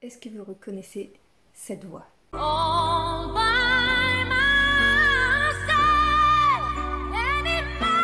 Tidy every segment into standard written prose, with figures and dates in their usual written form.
Est-ce que vous reconnaissez cette voix? All by myself anymore.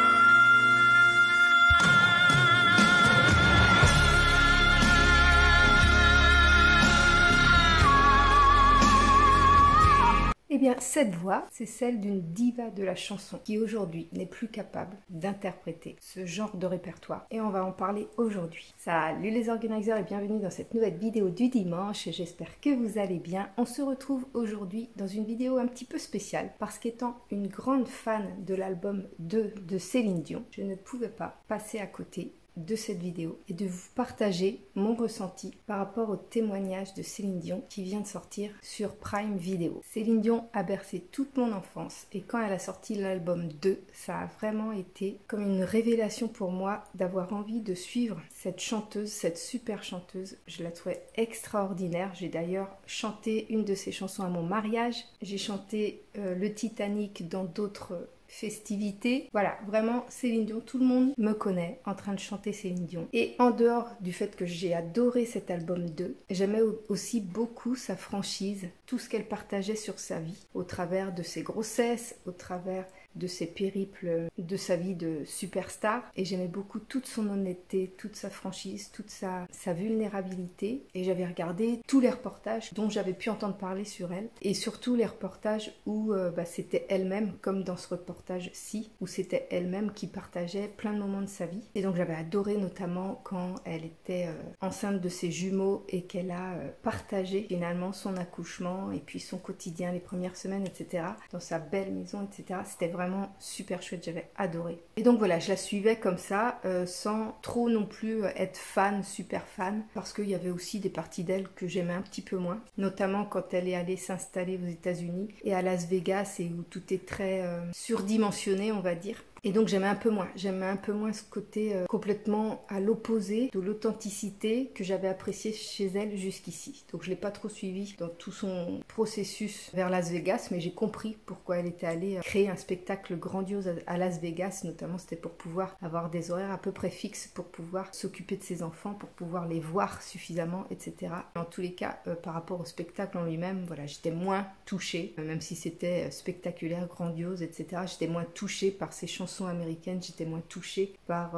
Eh bien, cette voix, c'est celle d'une diva de la chanson qui aujourd'hui n'est plus capable d'interpréter ce genre de répertoire. Et on va en parler aujourd'hui. Salut les organisateurs et bienvenue dans cette nouvelle vidéo du dimanche. J'espère que vous allez bien. On se retrouve aujourd'hui dans une vidéo un petit peu spéciale parce qu'étant une grande fan de l'album 2 de Céline Dion, je ne pouvais pas passer à côté de cette vidéo et de vous partager mon ressenti par rapport au témoignage de Céline Dion qui vient de sortir sur Prime Video. Céline Dion a bercé toute mon enfance et quand elle a sorti l'album 2, ça a vraiment été comme une révélation pour moi d'avoir envie de suivre cette chanteuse, cette super chanteuse. Je la trouvais extraordinaire. J'ai d'ailleurs chanté une de ses chansons à mon mariage. J'ai chanté le Titanic dans d'autres festivités. Voilà, vraiment Céline Dion, tout le monde me connaît en train de chanter Céline Dion. Et en dehors du fait que j'ai adoré cet album 2, j'aimais aussi beaucoup sa franchise, tout ce qu'elle partageait sur sa vie, au travers de ses grossesses, au travers de ses périples, de sa vie de superstar. Et j'aimais beaucoup toute son honnêteté, toute sa franchise, toute sa vulnérabilité. Et j'avais regardé tous les reportages dont j'avais pu entendre parler sur elle. Et surtout les reportages où c'était elle-même, comme dans ce reportage-ci, où c'était elle-même qui partageait plein de moments de sa vie. Et donc j'avais adoré notamment quand elle était enceinte de ses jumeaux et qu'elle a partagé finalement son accouchement et puis son quotidien, les premières semaines, etc. dans sa belle maison, etc. C'était vraiment super chouette, j'avais adoré. Et donc voilà, je la suivais comme ça, sans trop non plus être fan, super fan, parce qu'il y avait aussi des parties d'elle que j'aimais un petit peu moins, notamment quand elle est allée s'installer aux États-Unis et à Las Vegas et où tout est très surdimensionné, on va dire. Et donc j'aimais un peu moins ce côté complètement à l'opposé de l'authenticité que j'avais appréciée chez elle jusqu'ici. Donc je ne l'ai pas trop suivie dans tout son processus vers Las Vegas, mais j'ai compris pourquoi elle était allée créer un spectacle grandiose à Las Vegas, notamment c'était pour pouvoir avoir des horaires à peu près fixes, pour pouvoir s'occuper de ses enfants, pour pouvoir les voir suffisamment, etc. En tous les cas, par rapport au spectacle en lui-même, voilà, j'étais moins touchée, même si c'était spectaculaire, grandiose, etc. J'étais moins touchée par ces chansons américaines, j'étais moins touchée par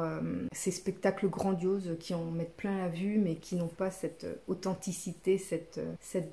ces spectacles grandioses qui en mettent plein la vue mais qui n'ont pas cette authenticité, cette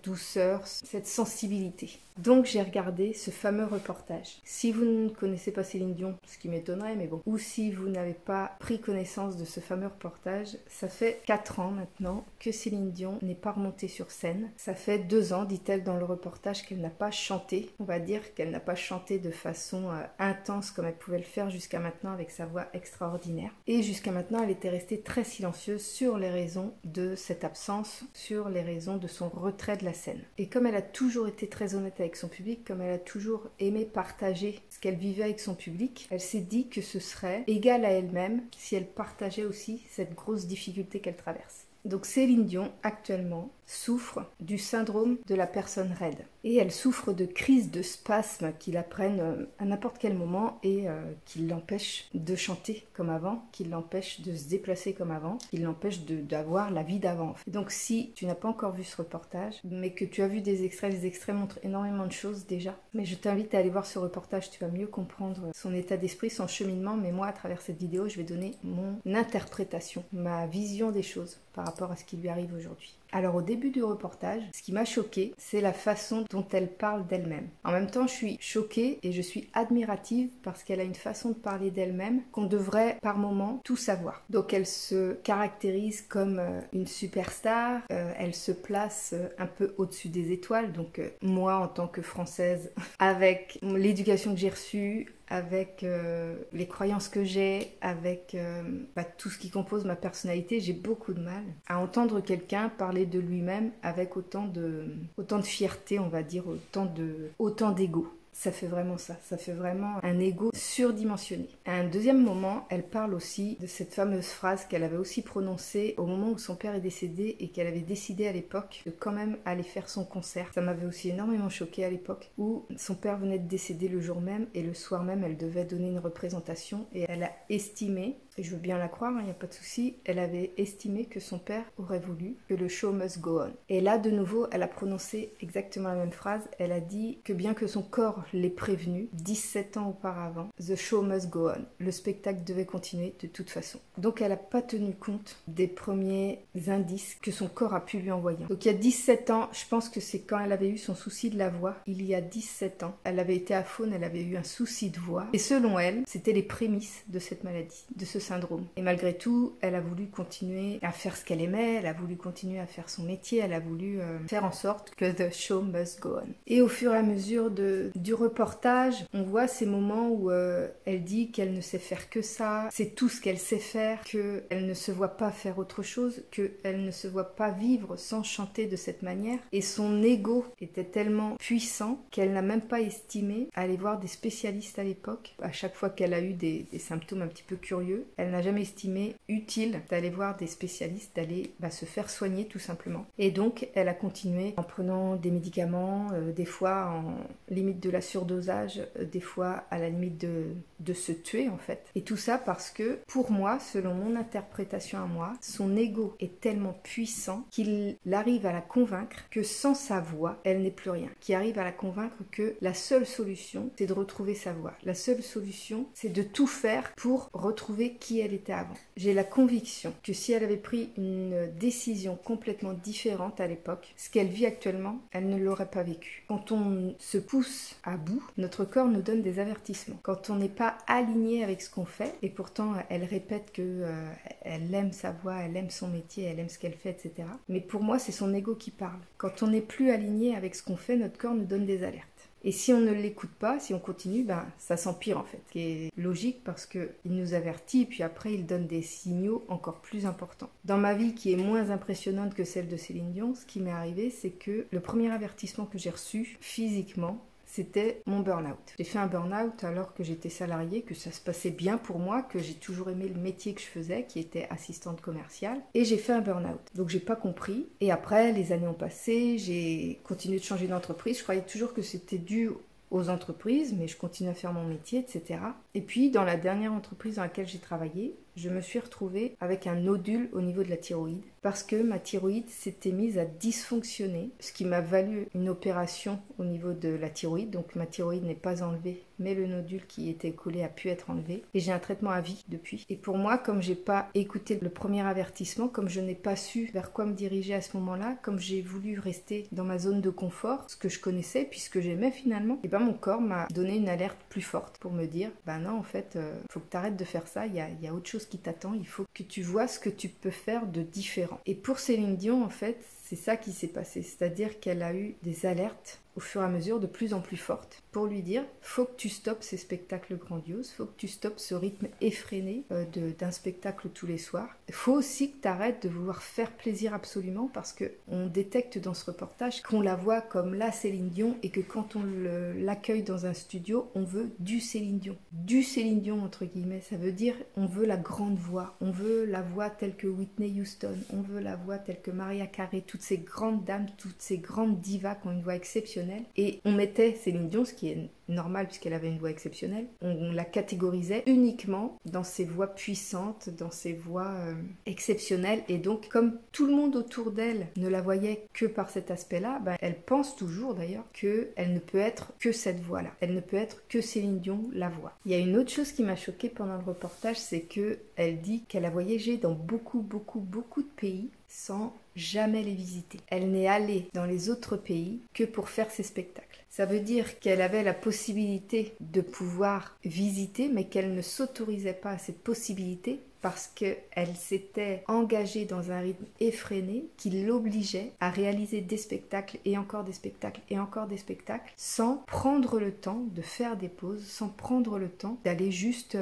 douceur, cette sensibilité. Donc j'ai regardé ce fameux reportage. Si vous ne connaissez pas Céline Dion, ce qui m'étonnerait, mais bon, ou si vous n'avez pas pris connaissance de ce fameux reportage, ça fait 4 ans maintenant que Céline Dion n'est pas remontée sur scène. Ça fait 2 ans, dit-elle dans le reportage, qu'elle n'a pas chanté. On va dire qu'elle n'a pas chanté de façon intense comme elle pouvait le faire jusqu'à maintenant avec sa voix extraordinaire. Et jusqu'à maintenant, elle était restée très silencieuse sur les raisons de cette absence, sur les raisons de son retrait de la scène. Et comme elle a toujours été très honnête avec son public, comme elle a toujours aimé partager ce qu'elle vivait avec son public, elle s'est dit que ce serait égal à elle-même si elle partageait aussi cette grosse difficulté qu'elle traverse. Donc Céline Dion, actuellement, souffre du syndrome de la personne raide. Et elle souffre de crises de spasmes qui la prennent à n'importe quel moment et qui l'empêchent de chanter comme avant, qui l'empêchent de se déplacer comme avant, qui l'empêchent d'avoir la vie d'avant. Donc si tu n'as pas encore vu ce reportage, mais que tu as vu des extraits, les extraits montrent énormément de choses déjà. Mais je t'invite à aller voir ce reportage, tu vas mieux comprendre son état d'esprit, son cheminement. Mais moi, à travers cette vidéo, je vais donner mon interprétation, ma vision des choses par rapport à ce qui lui arrive aujourd'hui. Alors au début du reportage, ce qui m'a choquée, c'est la façon dont elle parle d'elle-même. En même temps, je suis choquée et je suis admirative parce qu'elle a une façon de parler d'elle-même qu'on devrait par moments tout savoir. Donc elle se caractérise comme une superstar, elle se place un peu au-dessus des étoiles. Donc moi, en tant que Française, avec l'éducation que j'ai reçue, avec les croyances que j'ai, avec tout ce qui compose ma personnalité, j'ai beaucoup de mal à entendre quelqu'un parler de lui-même avec autant de fierté, on va dire, autant d'ego. Ça fait vraiment ça fait vraiment un ego surdimensionné. À un deuxième moment, elle parle aussi de cette fameuse phrase qu'elle avait aussi prononcée au moment où son père est décédé et qu'elle avait décidé à l'époque de quand même aller faire son concert. Ça m'avait aussi énormément choquée à l'époque où son père venait de décéder le jour même et le soir même elle devait donner une représentation et elle a estimé et je veux bien la croire, il n'y a pas de souci, elle avait estimé que son père aurait voulu que le show must go on. Et là, de nouveau, elle a prononcé exactement la même phrase. Elle a dit que bien que son corps l'ait prévenu 17 ans auparavant, the show must go on. Le spectacle devait continuer de toute façon. Donc elle n'a pas tenu compte des premiers indices que son corps a pu lui envoyer. Donc il y a 17 ans, je pense que c'est quand elle avait eu son souci de la voix, il y a 17 ans, elle avait été aphone, elle avait eu un souci de voix. Et selon elle, c'était les prémices de cette maladie, de ce syndrome. Et malgré tout, elle a voulu continuer à faire ce qu'elle aimait, elle a voulu continuer à faire son métier, elle a voulu faire en sorte que the show must go on. Et au fur et à mesure du reportage, on voit ces moments où elle dit qu'elle ne sait faire que ça, c'est tout ce qu'elle sait faire, qu'elle ne se voit pas faire autre chose, qu'elle ne se voit pas vivre sans chanter de cette manière. Et son ego était tellement puissant qu'elle n'a même pas estimé aller voir des spécialistes à l'époque. À chaque fois qu'elle a eu des symptômes un petit peu curieux, elle n'a jamais estimé utile d'aller voir des spécialistes, d'aller se faire soigner tout simplement. Et donc elle a continué en prenant des médicaments, des fois en limite de la surdosage, des fois à la limite de se tuer en fait. Et tout ça parce que pour moi, selon mon interprétation à moi, son ego est tellement puissant qu'il arrive à la convaincre que sans sa voix, elle n'est plus rien. Qu'il arrive à la convaincre que la seule solution, c'est de retrouver sa voix. La seule solution, c'est de tout faire pour retrouver qui elle était avant. J'ai la conviction que si elle avait pris une décision complètement différente à l'époque, ce qu'elle vit actuellement, elle ne l'aurait pas vécu. Quand on se pousse à bout, notre corps nous donne des avertissements. Quand on n'est pas aligné avec ce qu'on fait, et pourtant elle répète que elle aime sa voix, elle aime son métier, elle aime ce qu'elle fait, etc. Mais pour moi, c'est son ego qui parle. Quand on n'est plus aligné avec ce qu'on fait, notre corps nous donne des alertes. Et si on ne l'écoute pas, si on continue, ça s'empire en fait. Ce qui est logique parce qu'il nous avertit et puis après il donne des signaux encore plus importants. Dans ma vie qui est moins impressionnante que celle de Céline Dion, ce qui m'est arrivé, c'est que le premier avertissement que j'ai reçu physiquement, c'était mon burn-out. J'ai fait un burn-out alors que j'étais salariée, que ça se passait bien pour moi, que j'ai toujours aimé le métier que je faisais, qui était assistante commerciale. Et j'ai fait un burn-out. Donc j'ai pas compris. Et après, les années ont passé, j'ai continué de changer d'entreprise. Je croyais toujours que c'était dû aux entreprises, mais je continue à faire mon métier, etc. Et puis, dans la dernière entreprise dans laquelle j'ai travaillé, je me suis retrouvée avec un nodule au niveau de la thyroïde parce que ma thyroïde s'était mise à dysfonctionner, ce qui m'a valu une opération au niveau de la thyroïde. Donc ma thyroïde n'est pas enlevée, mais le nodule qui était collé a pu être enlevé. Et j'ai un traitement à vie depuis. Et pour moi, comme j'ai pas écouté le premier avertissement, comme je n'ai pas su vers quoi me diriger à ce moment-là, comme j'ai voulu rester dans ma zone de confort, ce que je connaissais, puis ce que j'aimais finalement, et mon corps m'a donné une alerte plus forte pour me dire, non, en fait, faut que tu arrêtes de faire ça, il y a autre chose qui t'attend, il faut que tu vois ce que tu peux faire de différent. Et pour Céline Dion, en fait, c'est ça qui s'est passé, c'est-à-dire qu'elle a eu des alertes au fur et à mesure de plus en plus fortes pour lui dire faut que tu stoppes ces spectacles grandioses, faut que tu stoppes ce rythme effréné d'un spectacle tous les soirs. Il faut aussi que tu arrêtes de vouloir faire plaisir absolument parce qu'on détecte dans ce reportage qu'on la voit comme la Céline Dion et que quand on l'accueille dans un studio, on veut du Céline Dion. Du Céline Dion entre guillemets, ça veut dire on veut la grande voix, on veut la voix telle que Whitney Houston, on veut la voix telle que Mariah Carey, toutes ces grandes dames, toutes ces grandes divas qui ont une voix exceptionnelle. Et on mettait Céline Dion, ce qui est normal puisqu'elle avait une voix exceptionnelle, on la catégorisait uniquement dans ses voix puissantes, dans ses voix exceptionnelles. Et donc, comme tout le monde autour d'elle ne la voyait que par cet aspect-là, elle pense toujours d'ailleurs qu'elle ne peut être que cette voix-là. Elle ne peut être que Céline Dion, la voix. Il y a une autre chose qui m'a choquée pendant le reportage, c'est qu'elle dit qu'elle a voyagé dans beaucoup de pays sans jamais les visiter. Elle n'est allée dans les autres pays que pour faire ses spectacles. Ça veut dire qu'elle avait la possibilité de pouvoir visiter, mais qu'elle ne s'autorisait pas à cette possibilité parce qu'elle s'était engagée dans un rythme effréné qui l'obligeait à réaliser des spectacles et encore des spectacles et encore des spectacles sans prendre le temps de faire des pauses, sans prendre le temps d'aller juste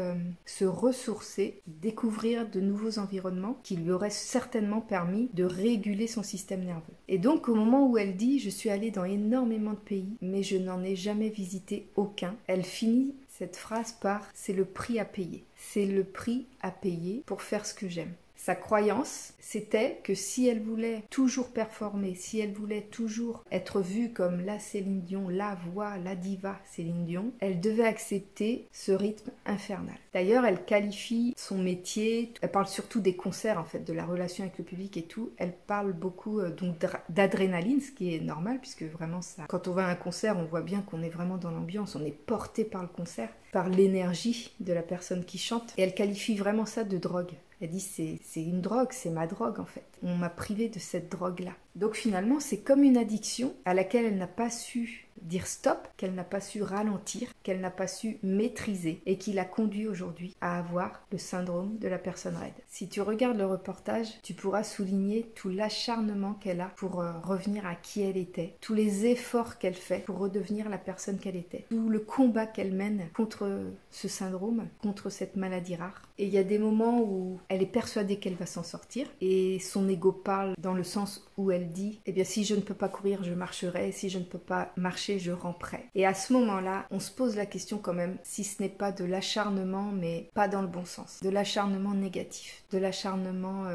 se ressourcer, découvrir de nouveaux environnements qui lui auraient certainement permis de réguler son système nerveux. Et donc au moment où elle dit « je suis allée dans énormément de pays, mais je n'en ai jamais visité aucun », elle finit cette phrase par « c'est le prix à payer ». C'est le prix à payer pour faire ce que j'aime. Sa croyance, c'était que si elle voulait toujours performer, si elle voulait toujours être vue comme la Céline Dion, la voix, la diva Céline Dion, elle devait accepter ce rythme infernal. D'ailleurs, elle qualifie son métier, elle parle surtout des concerts en fait, de la relation avec le public et tout. Elle parle beaucoup donc d'adrénaline, ce qui est normal puisque vraiment ça, quand on va à un concert, on voit bien qu'on est vraiment dans l'ambiance, on est porté par le concert, par l'énergie de la personne qui chante. Et elle qualifie vraiment ça de drogue. Elle dit c'est une drogue, c'est ma drogue en fait. On m'a privé de cette drogue-là. Donc finalement, c'est comme une addiction à laquelle elle n'a pas su dire stop, qu'elle n'a pas su ralentir, qu'elle n'a pas su maîtriser et qui l'a conduit aujourd'hui à avoir le syndrome de la personne raide. Si tu regardes le reportage, tu pourras souligner tout l'acharnement qu'elle a pour revenir à qui elle était, tous les efforts qu'elle fait pour redevenir la personne qu'elle était, tout le combat qu'elle mène contre ce syndrome, contre cette maladie rare. Et il y a des moments où elle est persuadée qu'elle va s'en sortir et son ego parle dans le sens où elle dit « Eh bien, si je ne peux pas courir, je marcherai. Si je ne peux pas marcher, je ramperai. » Et à ce moment-là, on se pose la question quand même si ce n'est pas de l'acharnement, mais pas dans le bon sens. De l'acharnement négatif. De l'acharnement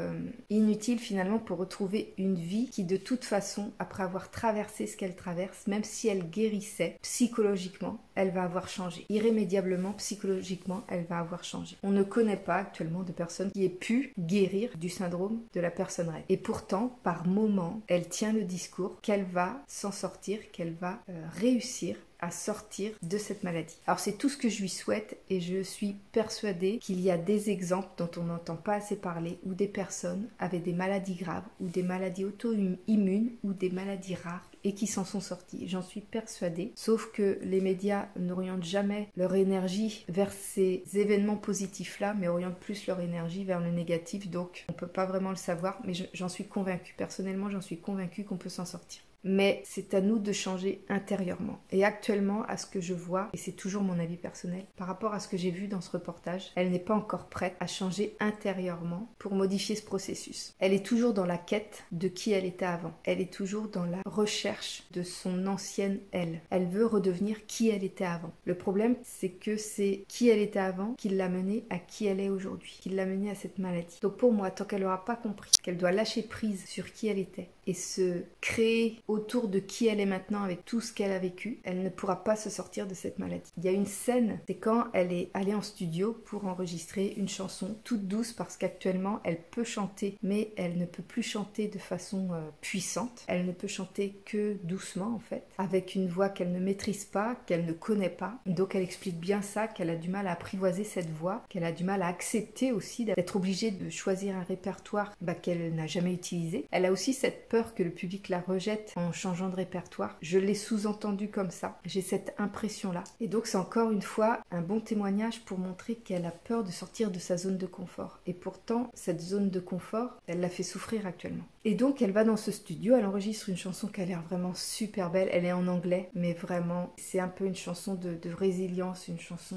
inutile finalement pour retrouver une vie qui de toute façon, après avoir traversé ce qu'elle traverse, même si elle guérissait psychologiquement, elle va avoir changé. Irrémédiablement, psychologiquement, elle va avoir changé. On ne connaît pas actuellement de personne qui ait pu guérir du syndrome de la personne raide. Et pourtant, par moments, elle tient le discours qu'elle va s'en sortir, qu'elle va réussir à sortir de cette maladie. Alors c'est tout ce que je lui souhaite et je suis persuadée qu'il y a des exemples dont on n'entend pas assez parler où des personnes avaient des maladies graves ou des maladies auto-immunes ou des maladies rares et qui s'en sont sortis. J'en suis persuadée. Sauf que les médias n'orientent jamais leur énergie vers ces événements positifs-là, mais orientent plus leur énergie vers le négatif. Donc on ne peut pas vraiment le savoir, mais j'en suis convaincue. Personnellement, j'en suis convaincue qu'on peut s'en sortir. Mais c'est à nous de changer intérieurement. Et actuellement, à ce que je vois, et c'est toujours mon avis personnel, par rapport à ce que j'ai vu dans ce reportage, elle n'est pas encore prête à changer intérieurement pour modifier ce processus. Elle est toujours dans la quête de qui elle était avant. Elle est toujours dans la recherche de son ancienne elle. Elle veut redevenir qui elle était avant. Le problème, c'est que c'est qui elle était avant qui l'a menée à qui elle est aujourd'hui, qui l'a menée à cette maladie. Donc pour moi, tant qu'elle n'aura pas compris qu'elle doit lâcher prise sur qui elle était et se créer autour de qui elle est maintenant avec tout ce qu'elle a vécu, elle ne pourra pas se sortir de cette maladie. Il y a une scène, c'est quand elle est allée en studio pour enregistrer une chanson toute douce parce qu'actuellement elle peut chanter mais elle ne peut plus chanter de façon puissante. Elle ne peut chanter que doucement en fait, avec une voix qu'elle ne maîtrise pas, qu'elle ne connaît pas. Donc elle explique bien ça, qu'elle a du mal à apprivoiser cette voix, qu'elle a du mal à accepter aussi d'être obligée de choisir un répertoire qu'elle n'a jamais utilisé. Elle a aussi cette peur que le public la rejette en changeant de répertoire. Je l'ai sous-entendu comme ça. J'ai cette impression-là. Et donc c'est encore une fois un bon témoignage pour montrer qu'elle a peur de sortir de sa zone de confort. Et pourtant, cette zone de confort, elle la fait souffrir actuellement. Et donc elle va dans ce studio, elle enregistre une chanson qui a l'air vraiment super belle. Elle est en anglais, mais vraiment, c'est un peu une chanson de résilience, une chanson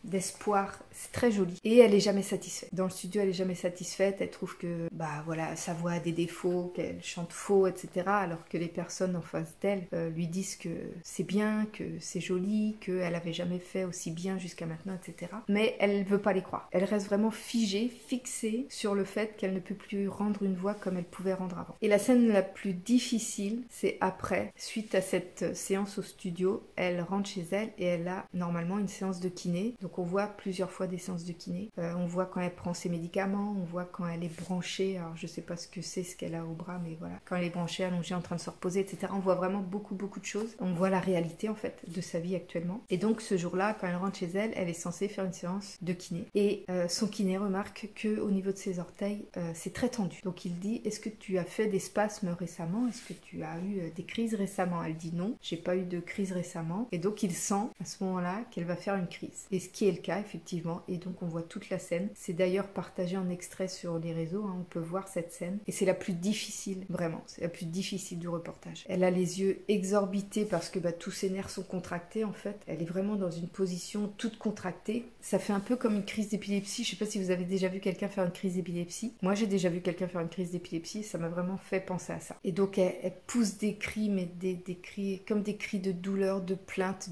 d'espoir. C'est très joli. Et elle est jamais satisfaite. Dans le studio, elle est jamais satisfaite. Elle trouve que, voilà, sa voix a des défauts, qu'elle chante faux, etc. Alors que les personnes en face d'elle lui disent que c'est bien, que c'est joli, qu'elle avait jamais fait aussi bien jusqu'à maintenant, etc. Mais elle veut pas les croire. Elle reste vraiment figée, fixée sur le fait qu'elle ne peut plus rendre une voix comme elle pouvait rendre avant. Et la scène la plus difficile, c'est après, suite à cette séance au studio, elle rentre chez elle et elle a normalement une séance de kiné. Donc on voit plusieurs fois des séances de kiné. On voit quand elle prend ses médicaments, on voit quand elle est branchée, alors je sais pas ce que c'est, ce qu'elle a au bras, mais voilà, quand elle est branchée, allongée, en train de se reposer, etc. On voit vraiment beaucoup de choses. On voit la réalité en fait de sa vie actuellement. Et donc ce jour-là, quand elle rentre chez elle, elle est censée faire une séance de kiné. Et son kiné remarque que au niveau de ses orteils, c'est très tendu. Donc il dit, est-ce que tu as fait des spasmes récemment? Est-ce que tu as eu des crises récemment? Elle dit non, j'ai pas eu de crise récemment. Et donc il sent à ce moment-là qu'elle va faire une crise. Et ce qui est le cas effectivement. Et donc on voit toute la scène. C'est d'ailleurs partagé en extrait sur les réseaux. On peut voir cette scène. Et c'est la plus difficile, vraiment. C'est la plus difficile du reportage. Elle a les yeux exorbités parce que tous ses nerfs sont contractés en fait. Elle est vraiment dans une position toute contractée. Ça fait un peu comme une crise d'épilepsie. Je sais pas si vous avez déjà vu quelqu'un faire une crise d'épilepsie. Moi j'ai déjà vu quelqu'un faire une crise d'épilepsie. Ça m'a vraiment fait penser à ça. Et donc elle pousse des cris, mais des cris comme des cris de douleur, de plainte,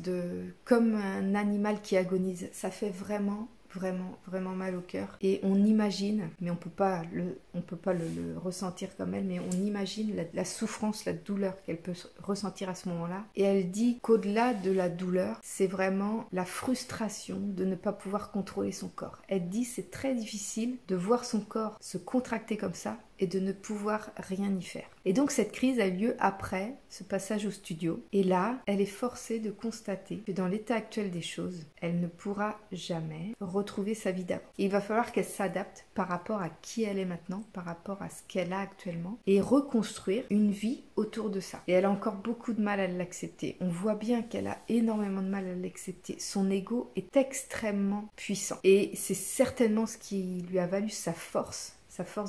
comme un animal qui agonise. Ça fait vraiment vraiment, vraiment mal au cœur. Et on imagine, mais on peut pas le ressentir comme elle, mais on imagine la souffrance, la douleur qu'elle peut ressentir à ce moment-là. Et elle dit qu'au-delà de la douleur, c'est vraiment la frustration de ne pas pouvoir contrôler son corps. Elle dit c'est très difficile de voir son corps se contracter comme ça et de ne pouvoir rien y faire. Et donc cette crise a eu lieu après ce passage au studio. Et là, elle est forcée de constater que dans l'état actuel des choses, elle ne pourra jamais retrouver sa vie d'avant. Il va falloir qu'elle s'adapte par rapport à qui elle est maintenant, par rapport à ce qu'elle a actuellement, et reconstruire une vie autour de ça. Et elle a encore beaucoup de mal à l'accepter. On voit bien qu'elle a énormément de mal à l'accepter. Son ego est extrêmement puissant. Et c'est certainement ce qui lui a valu sa force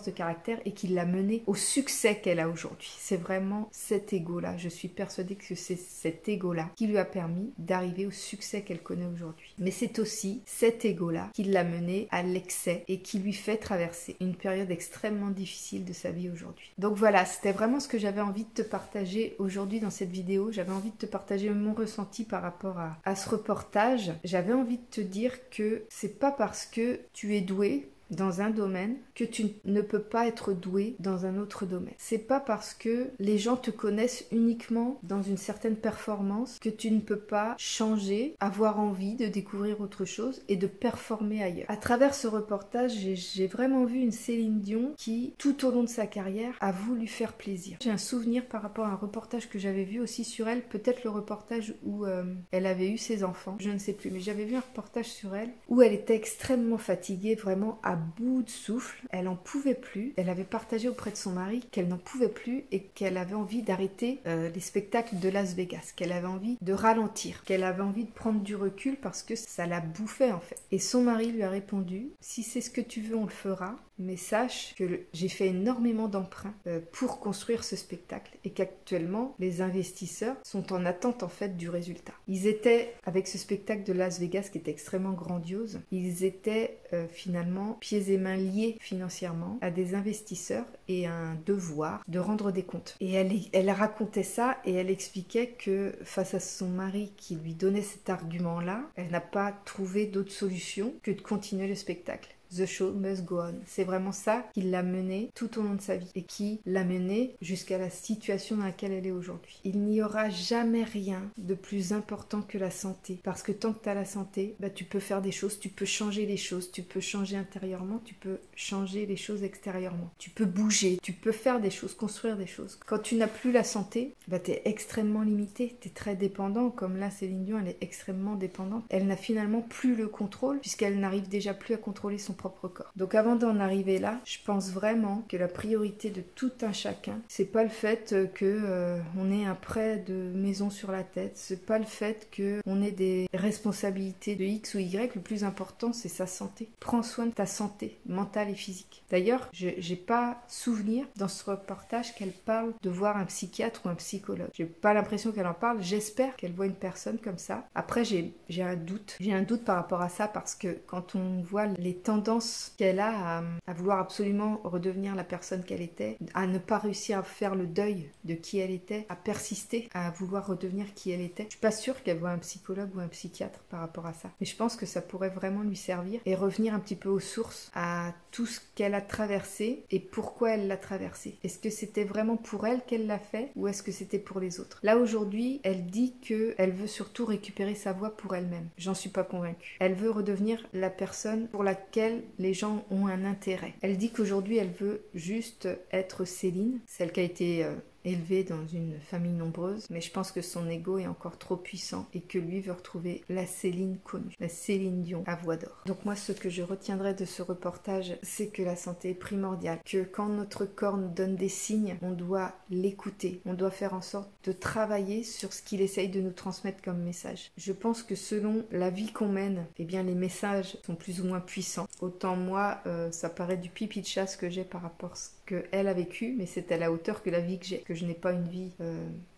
de caractère et qui l'a menée au succès qu'elle a aujourd'hui. C'est vraiment cet ego-là. Je suis persuadée que c'est cet ego-là qui lui a permis d'arriver au succès qu'elle connaît aujourd'hui. Mais c'est aussi cet ego-là qui l'a menée à l'excès et qui lui fait traverser une période extrêmement difficile de sa vie aujourd'hui. Donc voilà, c'était vraiment ce que j'avais envie de te partager aujourd'hui dans cette vidéo. J'avais envie de te partager mon ressenti par rapport à ce reportage. J'avais envie de te dire que c'est pas parce que tu es doué dans un domaine que tu ne peux pas être doué dans un autre domaine. C'est pas parce que les gens te connaissent uniquement dans une certaine performance que tu ne peux pas changer, avoir envie de découvrir autre chose et de performer ailleurs. À travers ce reportage, j'ai vraiment vu une Céline Dion qui, tout au long de sa carrière, a voulu faire plaisir. J'ai un souvenir par rapport à un reportage que j'avais vu aussi sur elle, peut-être le reportage où elle avait eu ses enfants, je ne sais plus, mais j'avais vu un reportage sur elle où elle était extrêmement fatiguée, vraiment à bout de souffle, elle en pouvait plus, elle avait partagé auprès de son mari qu'elle n'en pouvait plus et qu'elle avait envie d'arrêter les spectacles de Las Vegas, qu'elle avait envie de ralentir, qu'elle avait envie de prendre du recul parce que ça la bouffait en fait. Et son mari lui a répondu, si c'est ce que tu veux on le fera, mais sache que j'ai fait énormément d'emprunts pour construire ce spectacle et qu'actuellement les investisseurs sont en attente en fait du résultat. Ils étaient, avec ce spectacle de Las Vegas qui était extrêmement grandiose, ils étaient finalement pieds et mains liés financièrement à des investisseurs et à un devoir de rendre des comptes. Et elle racontait ça et elle expliquait que face à son mari qui lui donnait cet argument-là, elle n'a pas trouvé d'autre solution que de continuer le spectacle. The show must go on. C'est vraiment ça qui l'a menée tout au long de sa vie et qui l'a menée jusqu'à la situation dans laquelle elle est aujourd'hui. Il n'y aura jamais rien de plus important que la santé. Parce que tant que tu as la santé, tu peux faire des choses, tu peux changer les choses, tu peux changer intérieurement, tu peux changer les choses extérieurement. Tu peux bouger, tu peux faire des choses, construire des choses. Quand tu n'as plus la santé, tu es extrêmement limité, tu es très dépendant. Comme là, Céline Dion, elle est extrêmement dépendante. Elle n'a finalement plus le contrôle puisqu'elle n'arrive déjà plus à contrôler son propre corps. Donc avant d'en arriver là, je pense vraiment que la priorité de tout un chacun, c'est pas le fait que on ait un prêt de maison sur la tête, c'est pas le fait que on ait des responsabilités de X ou Y, le plus important c'est sa santé. Prends soin de ta santé mentale et physique. D'ailleurs, j'ai pas souvenir dans ce reportage qu'elle parle de voir un psychiatre ou un psychologue. J'ai pas l'impression qu'elle en parle, j'espère qu'elle voit une personne comme ça. Après j'ai un doute par rapport à ça parce que quand on voit les tendances qu'elle a à vouloir absolument redevenir la personne qu'elle était, à ne pas réussir à faire le deuil de qui elle était, à persister, à vouloir redevenir qui elle était. Je suis pas sûre qu'elle voit un psychologue ou un psychiatre par rapport à ça. Mais je pense que ça pourrait vraiment lui servir et revenir un petit peu aux sources, à tout ce qu'elle a traversé et pourquoi elle l'a traversé. Est-ce que c'était vraiment pour elle qu'elle l'a fait ou est-ce que c'était pour les autres? Là aujourd'hui, elle dit qu'elle veut surtout récupérer sa voix pour elle-même. J'en suis pas convaincue. Elle veut redevenir la personne pour laquelle les gens ont un intérêt. Elle dit qu'aujourd'hui elle veut juste être Céline, celle qui a été élevée dans une famille nombreuse, mais je pense que son ego est encore trop puissant et que lui veut retrouver la Céline connue, la Céline Dion à voix d'or. Donc moi ce que je retiendrai de ce reportage, c'est que la santé est primordiale, que quand notre corps nous donne des signes, on doit l'écouter, on doit faire en sorte de travailler sur ce qu'il essaye de nous transmettre comme message. Je pense que selon la vie qu'on mène, eh bien les messages sont plus ou moins puissants. Autant moi, ça paraît du pipi de chasse que j'ai par rapport à ce qu'elle a vécu, mais c'est à la hauteur que la vie que j'ai, que je n'ai pas une vie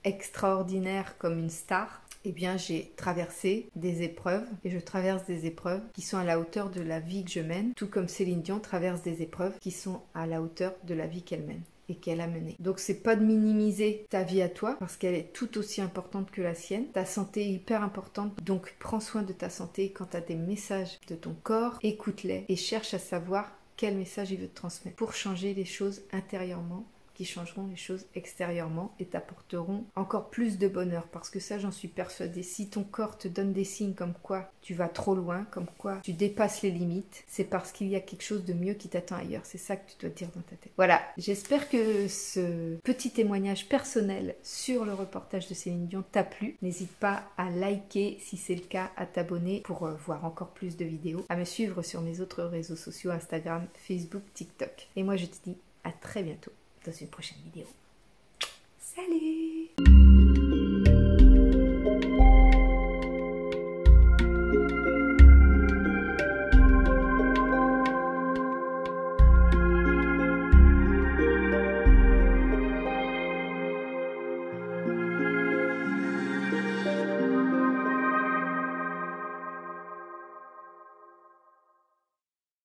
extraordinaire comme une star. Eh bien, j'ai traversé des épreuves et je traverse des épreuves qui sont à la hauteur de la vie que je mène, tout comme Céline Dion traverse des épreuves qui sont à la hauteur de la vie qu'elle mène. et qu'elle a mené. Donc c'est pas de minimiser ta vie à toi parce qu'elle est tout aussi importante que la sienne. Ta santé est hyper importante, donc prends soin de ta santé. Quand tu as des messages de ton corps, écoute-les et cherche à savoir quel message il veut te transmettre pour changer les choses intérieurement, qui changeront les choses extérieurement et t'apporteront encore plus de bonheur, parce que ça j'en suis persuadée, si ton corps te donne des signes comme quoi tu vas trop loin, comme quoi tu dépasses les limites, c'est parce qu'il y a quelque chose de mieux qui t'attend ailleurs, c'est ça que tu dois te dire dans ta tête. Voilà, j'espère que ce petit témoignage personnel sur le reportage de Céline Dion t'a plu. N'hésite pas à liker si c'est le cas, à t'abonner pour voir encore plus de vidéos, à me suivre sur mes autres réseaux sociaux, Instagram, Facebook, TikTok. Et moi je te dis à très bientôt dans une prochaine vidéo. Salut!